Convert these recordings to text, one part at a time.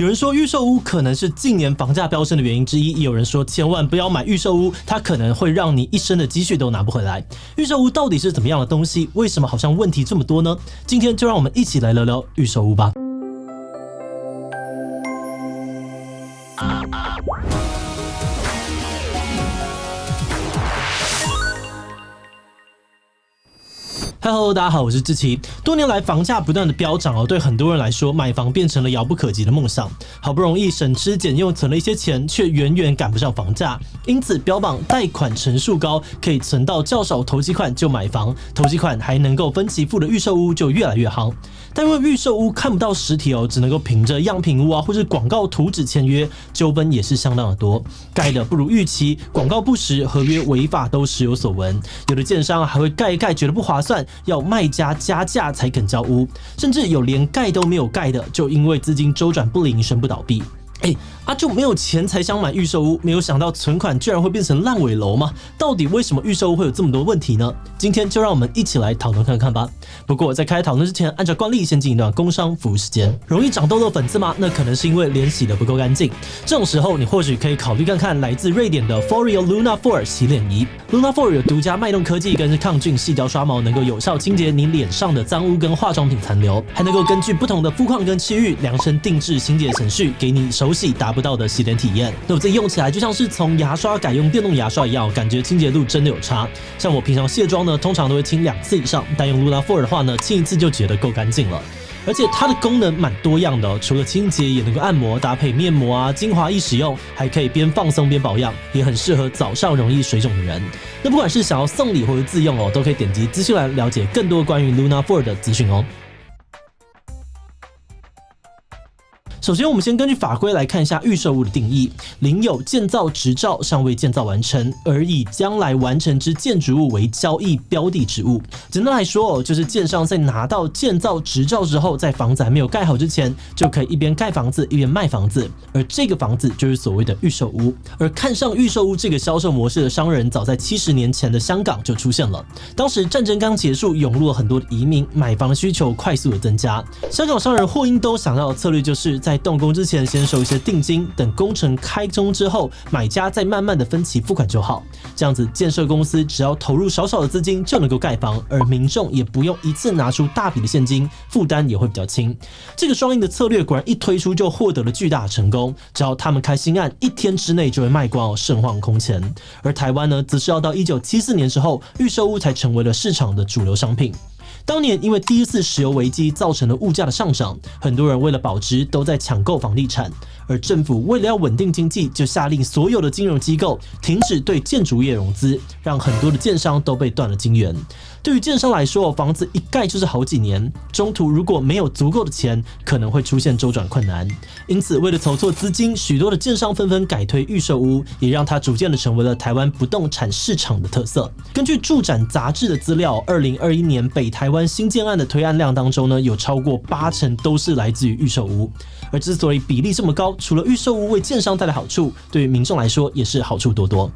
有人说预售屋可能是近年房价飙升的原因之一，也有人说千万不要买预售屋，它可能会让你一生的积蓄都拿不回来。预售屋到底是怎么样的东西？为什么好像问题这么多呢？今天就让我们一起来聊聊预售屋吧。Hello， 大家好，我是志祺。多年来，房价不断的飙涨哦，对很多人来说，买房变成了遥不可及的梦想。好不容易省吃俭用存了一些钱，却远远赶不上房价，因此标榜贷款成数高，可以存到较少头期款就买房，头期款还能够分期付的预售屋就越来越夯。但因为预售屋看不到实体哦，只能够凭着样品屋啊，或是广告图纸签约，纠纷也是相当的多。盖的不如预期，广告不实，合约违法都时有所闻。有的建商还会盖一盖觉得不划算，要卖家加价才肯交屋，甚至有连盖都没有盖的，就因为资金周转不灵宣布倒闭。就没有钱才想买预售屋，没有想到存款居然会变成烂尾楼吗？到底为什么预售屋会有这么多问题呢？今天就让我们一起来讨论看看吧。不过在开讨论之前，按照惯例先进一段工商服务时间。容易长痘痘粉刺吗？那可能是因为脸洗得不够干净。这种时候，你或许可以考虑看看来自瑞典的 Foreo Luna 4洗脸仪。Luna 4有独家脉动科技跟抗菌细胶刷毛，能够有效清洁你脸上的脏污跟化妆品残留，还能够根据不同的肤况跟区域量身定制清洁程序，给你手洗达不到的洗脸体验。那我自己用起来就像是从牙刷改用电动牙刷一样，感觉清洁度真的有差。像我平常卸妆呢，通常都会清2次以上，但用 Luna 4的话呢，清1次就觉得够干净了。而且它的功能蛮多样的哦，除了清洁，也能够按摩，搭配面膜啊、精华液使用，还可以边放松边保养，也很适合早上容易水肿的人。那不管是想要送礼或者自用哦，都可以点击资讯栏了解更多关于 Luna 4的资讯哦。首先，我们先根据法规来看一下预售屋的定义：领有建造执照，尚未建造完成，而以将来完成之建筑物为交易标的之物。简单来说，就是建商在拿到建造执照之后，在房子还没有盖好之前，就可以一边盖房子一边卖房子，而这个房子就是所谓的预售屋。而看上预售屋这个销售模式的商人，早在70年前的香港就出现了。当时战争刚结束，涌入了很多的移民，买房的需求快速的增加。香港商人霍英都想到的策略就是在动工之前先收一些定金，等工程开工之后，买家再慢慢的分期付款就好。这样子，建设公司只要投入少少的资金就能够盖房，而民众也不用一次拿出大笔的现金，负担也会比较轻。这个双赢的策略果然一推出就获得了巨大的成功，只要他们开新案，1天之内就会卖光，盛况空前。而台湾呢，则是要到1974年之后，预售屋才成为了市场的主流商品。当年因为第一次石油危机造成了物价的上涨，很多人为了保值都在抢购房地产，而政府为了要稳定经济，就下令所有的金融机构停止对建筑业融资，让很多的建商都被断了金源。对于建商来说，房子一盖就是好几年，中途如果没有足够的钱，可能会出现周转困难。因此，为了筹措资金，许多的建商纷纷改推预售屋，也让它逐渐的成为了台湾不动产市场的特色。根据住展杂志的资料，2021年北台湾新建案的推案量当中呢，有超过80%都是来自于预售屋。而之所以比例这么高，除了预售屋为建商带来好处，对于民众来说也是好处多多。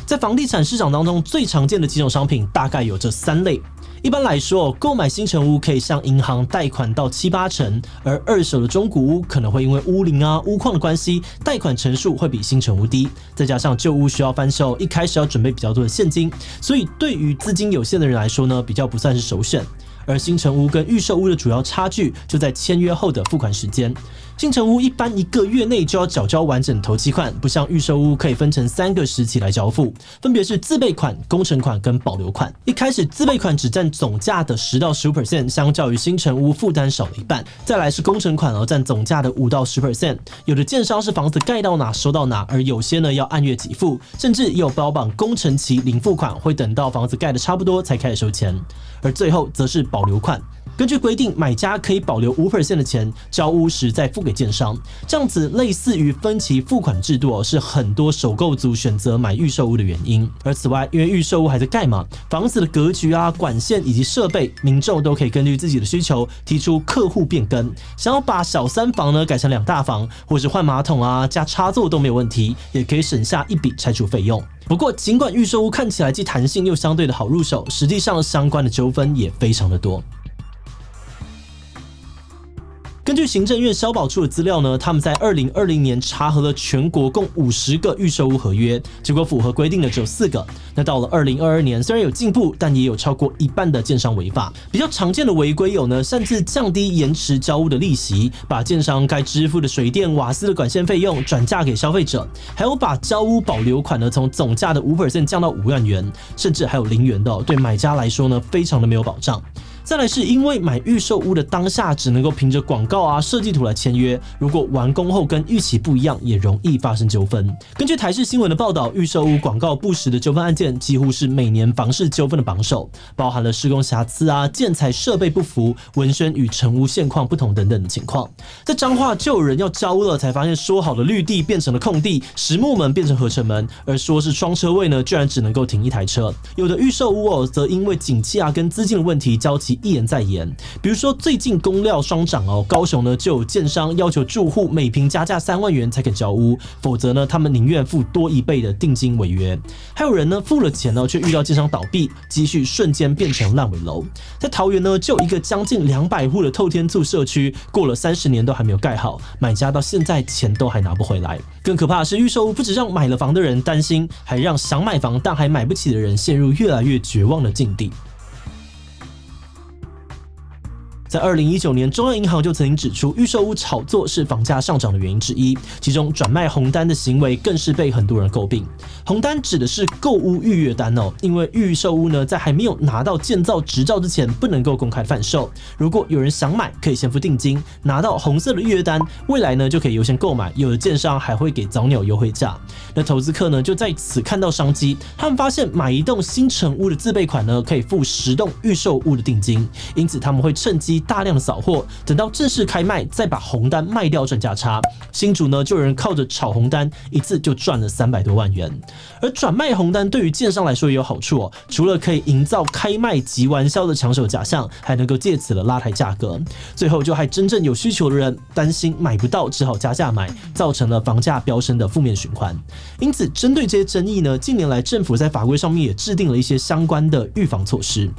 在房地产市场当中，最常见的几种商品大概有这3类。一般来说，购买新成屋可以向银行贷款到7-8成，而二手的中古屋可能会因为屋龄啊、屋况的关系，贷款成数会比新成屋低。再加上旧屋需要翻修，一开始要准备比较多的现金，所以对于资金有限的人来说呢，比较不算是首选。而新成屋跟预售屋的主要差距就在签约后的付款时间。新成屋一般1个月内就要缴交完整头期款，不像预售屋可以分成3个时期来交付，分别是自备款、工程款跟保留款。一开始自备款只占总价的10到15%，相较于新成屋负担少了一半。再来是工程款占总价的5到10%。有的建商是房子盖到哪收到哪，而有些呢要按月给付，甚至也有标榜工程期零付款，会等到房子盖的差不多才开始收钱。而最后则是保留款。根据规定，买家可以保留5% 的钱，交屋时再付给建商。这样子类似于分期付款制度是很多首购族选择买预售屋的原因。而此外，因为预售屋还在盖嘛，房子的格局啊、管线以及设备，民众都可以根据自己的需求提出客户变更。想要把小3房呢改成2大房，或是换马桶啊、加插座都没有问题，也可以省下一笔拆除费用。不过，尽管预售屋看起来既弹性又相对的好入手，实际上相关的纠纷也非常的多。根据行政院消保处的资料呢，他们在2020年查核了全国共50个预售屋合约，结果符合规定的只有4个。那到了2022年，虽然有进步，但也有超过一半的建商违法。比较常见的违规有呢，擅自降低延迟交屋的利息，把建商该支付的水电、瓦斯的管线费用转嫁给消费者，还有把交屋保留款呢从总价的5% 降到5万元，甚至还有0元的对买家来说呢，非常的没有保障。再来是因为买预售屋的当下只能够凭着广告啊、设计图来签约，如果完工后跟预期不一样，也容易发生纠纷。根据台视新闻的报道，预售屋广告不实的纠纷案件几乎是每年房市纠纷的榜首，包含了施工瑕疵啊、建材设备不符、文宣与成屋现况不同等等的情况。在彰化就有人要交屋了，才发现说好的绿地变成了空地，实木门变成合成门，而说是双车位呢，居然只能够停1台车。有的预售屋则因为景气啊跟资金的问题，交期一延再延。比如说最近工料双涨高雄呢就有建商要求住户每坪加价3万元才肯交屋，否则呢他们宁愿付多1倍的定金违约。还有人呢付了钱却遇到建商倒闭，积蓄瞬间变成烂尾楼。在桃园呢就有一个将近200户的透天厝社区，过了30年都还没有盖好，买家到现在钱都还拿不回来。更可怕的是，预售屋不只让买了房的人担心，还让想买房但还买不起的人陷入越来越绝望的境地。在2019年，中央银行就曾经指出，预售屋炒作是房价上涨的原因之一，其中转卖红单的行为更是被很多人诟病。红单指的是购屋预约单因为预售屋呢在还没有拿到建造执照之前不能够公开贩售，如果有人想买，可以先付定金，拿到红色的预约单，未来呢就可以优先购买，有的建商还会给早鸟优惠价。那投资客呢就在此看到商机，他们发现买一栋新成屋的自备款呢可以付10栋预售屋的定金，因此他们会趁机大量的扫货，等到正式开卖再把红单卖掉赚价差。新竹呢就有人靠着炒红单一次就赚了300多万元。而转卖红单对于建商来说也有好处除了可以营造开卖即完销的抢手假象，还能够借此的拉抬价格，最后就害真正有需求的人担心买不到，只好加价买，造成了房价飙升的负面循环。因此针对这些争议呢，近年来政府在法规上面也制定了一些相关的预防措施。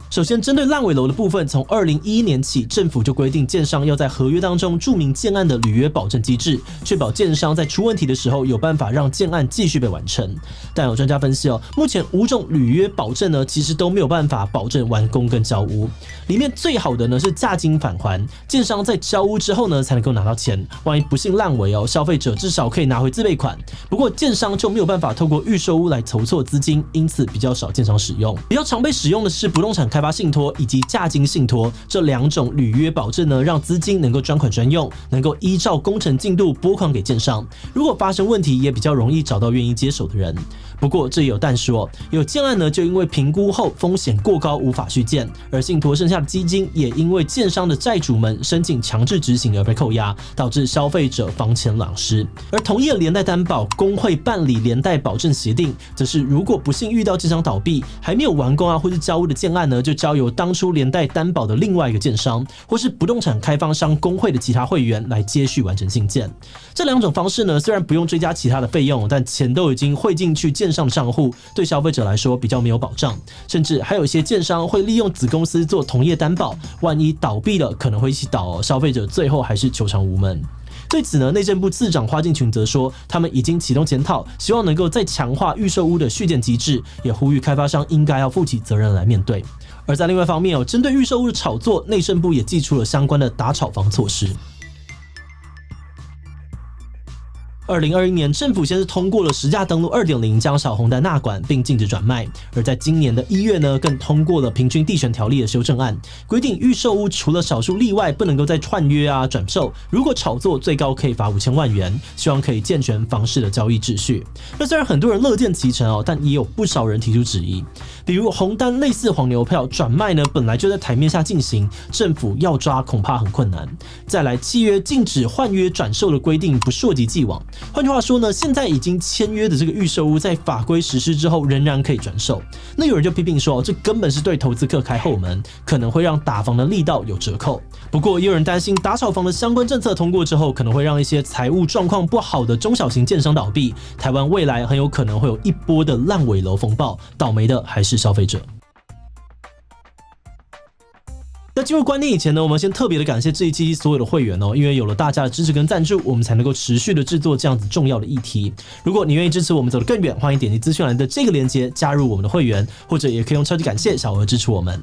首先，针对烂尾楼的部分，从2011年起，政府就规定建商要在合约当中注明建案的履约保证机制，确保建商在出问题的时候有办法让建案继续被完成。但有专家分析目前5种履约保证呢，其实都没有办法保证完工跟交屋。里面最好的呢是价金返还，建商在交屋之后呢才能够拿到钱，万一不幸烂尾消费者至少可以拿回自备款。不过建商就没有办法透过预售屋来筹措资金，因此比较少建商使用。比较常被使用的是不动产开发信托以及价金信托，这2种履约保证呢，让资金能够专款专用，能够依照工程进度拨款给建商。如果发生问题，也比较容易找到愿意接手的人。不过这也有但书有建案呢就因为评估后风险过高无法续建，而信托剩下的基金也因为建商的债主们申请强制执行而被扣押，导致消费者房钱两失。而同业连带担保工会办理连带保证协定，则是如果不幸遇到建商倒闭，还没有完工或是交屋的建案呢，就交由当初连带担保的另外一个建商，或是不动产开发商工会的其他会员来接续完成信件。这2种方式呢，虽然不用追加其他的费用，但钱都已经汇进去建商的账户，对消费者来说比较没有保障。甚至还有一些建商会利用子公司做同业担保，万一倒闭了可能会一起倒消费者最后还是求偿无门。对此呢，内政部次长花敬群则说，他们已经启动检讨，希望能够再强化预售屋的续建机制，也呼吁开发商应该要负起责任来面对。而在另外一方面针对预售屋的炒作，内政部也祭出了相关的打炒房措施。2021年，政府先是通过了实价登录 2.0， 将小红单纳管并禁止转卖。而在今年的1月呢，更通过了平均地权条例的修正案，规定预售屋除了少数例外，不能够再换约转售，如果炒作最高可以罚5000万元，希望可以健全房市的交易秩序。那虽然很多人乐见其成但也有不少人提出质疑，比如红单类似黄牛票转卖呢，本来就在台面下进行，政府要抓恐怕很困难。再来，契约禁止换约转售的规定不溯及既往。换句话说呢，现在已经签约的这个预售屋，在法规实施之后仍然可以转售。那有人就批评说，这根本是对投资客开后门，可能会让打房的力道有折扣。不过也有人担心，打炒房的相关政策通过之后，可能会让一些财务状况不好的中小型建商倒闭，台湾未来很有可能会有一波的烂尾楼风暴，倒霉的还是消费者。那进入观点以前呢，我们先特别的感谢这一期所有的会员哦，因为有了大家的支持跟赞助，我们才能够持续的制作这样子重要的议题。如果你愿意支持我们走得更远，欢迎点击资讯栏的这个链接加入我们的会员，或者也可以用超级感谢小额支持我们。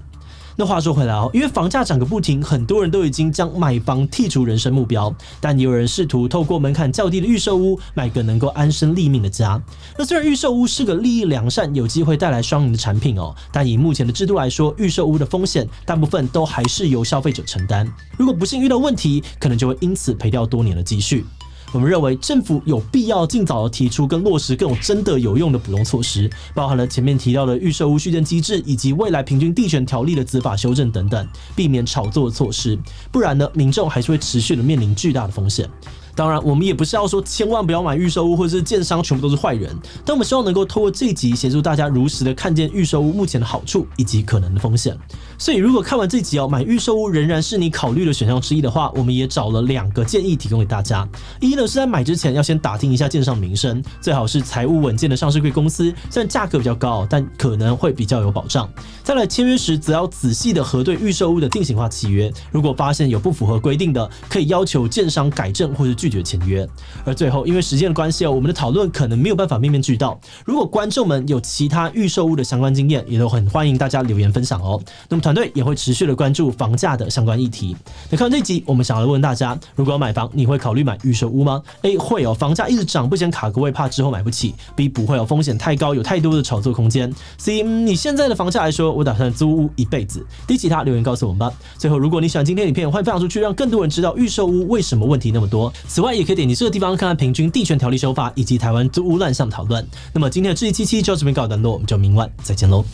那话说回来哦，因为房价涨个不停，很多人都已经将买房剔除人生目标，但也有人试图透过门槛较低的预售屋买个能够安身立命的家。那虽然预售屋是个利益良善、有机会带来双赢的产品哦，但以目前的制度来说，预售屋的风险大部分都还是由消费者承担。如果不幸遇到问题，可能就会因此赔掉多年的积蓄。我们认为政府有必要尽早的提出跟落实更有真的有用的补充措施，包含了前面提到的预售屋续建机制，以及未来平均地权条例的执法修正等等，避免炒作的措施。不然呢，民众还是会持续的面临巨大的风险。当然，我们也不是要说千万不要买预售屋，或者是建商全部都是坏人，但我们希望能够透过这一集协助大家如实的看见预售屋目前的好处以及可能的风险。所以，如果看完这集哦，买预售屋仍然是你考虑的选项之一的话，我们也找了2个建议提供给大家。一呢是在买之前要先打听一下建商名声，最好是财务稳健的上市柜公司，虽然价格比较高，但可能会比较有保障。再来签约时，则要仔细的核对预售屋的定型化契约，如果发现有不符合规定的，可以要求建商改正或是拒绝签约。而最后，因为时间的关系哦，我们的讨论可能没有办法面面俱到。如果观众们有其他预售屋的相关经验，也都很欢迎大家留言分享哦。那么团队也会持续的关注房价的相关议题。那看完这集，我们想要问大家，如果要买房，你会考虑买预售屋吗？ A 会哦，房价一直涨，不想卡个位，怕之后买不起。B 不会哦，风险太高，有太多的炒作空间。C 你现在的房价来说，我打算租屋一辈子。D 其他留言告诉我们吧。最后，如果你喜欢今天的影片，欢迎分享出去，让更多人知道预售屋为什么问题那么多。此外，也可以点击这个地方看看平均地权条例修法以及台湾租屋乱象讨论。那么今天的这一期就到这边告一段落，我们就明晚再见喽。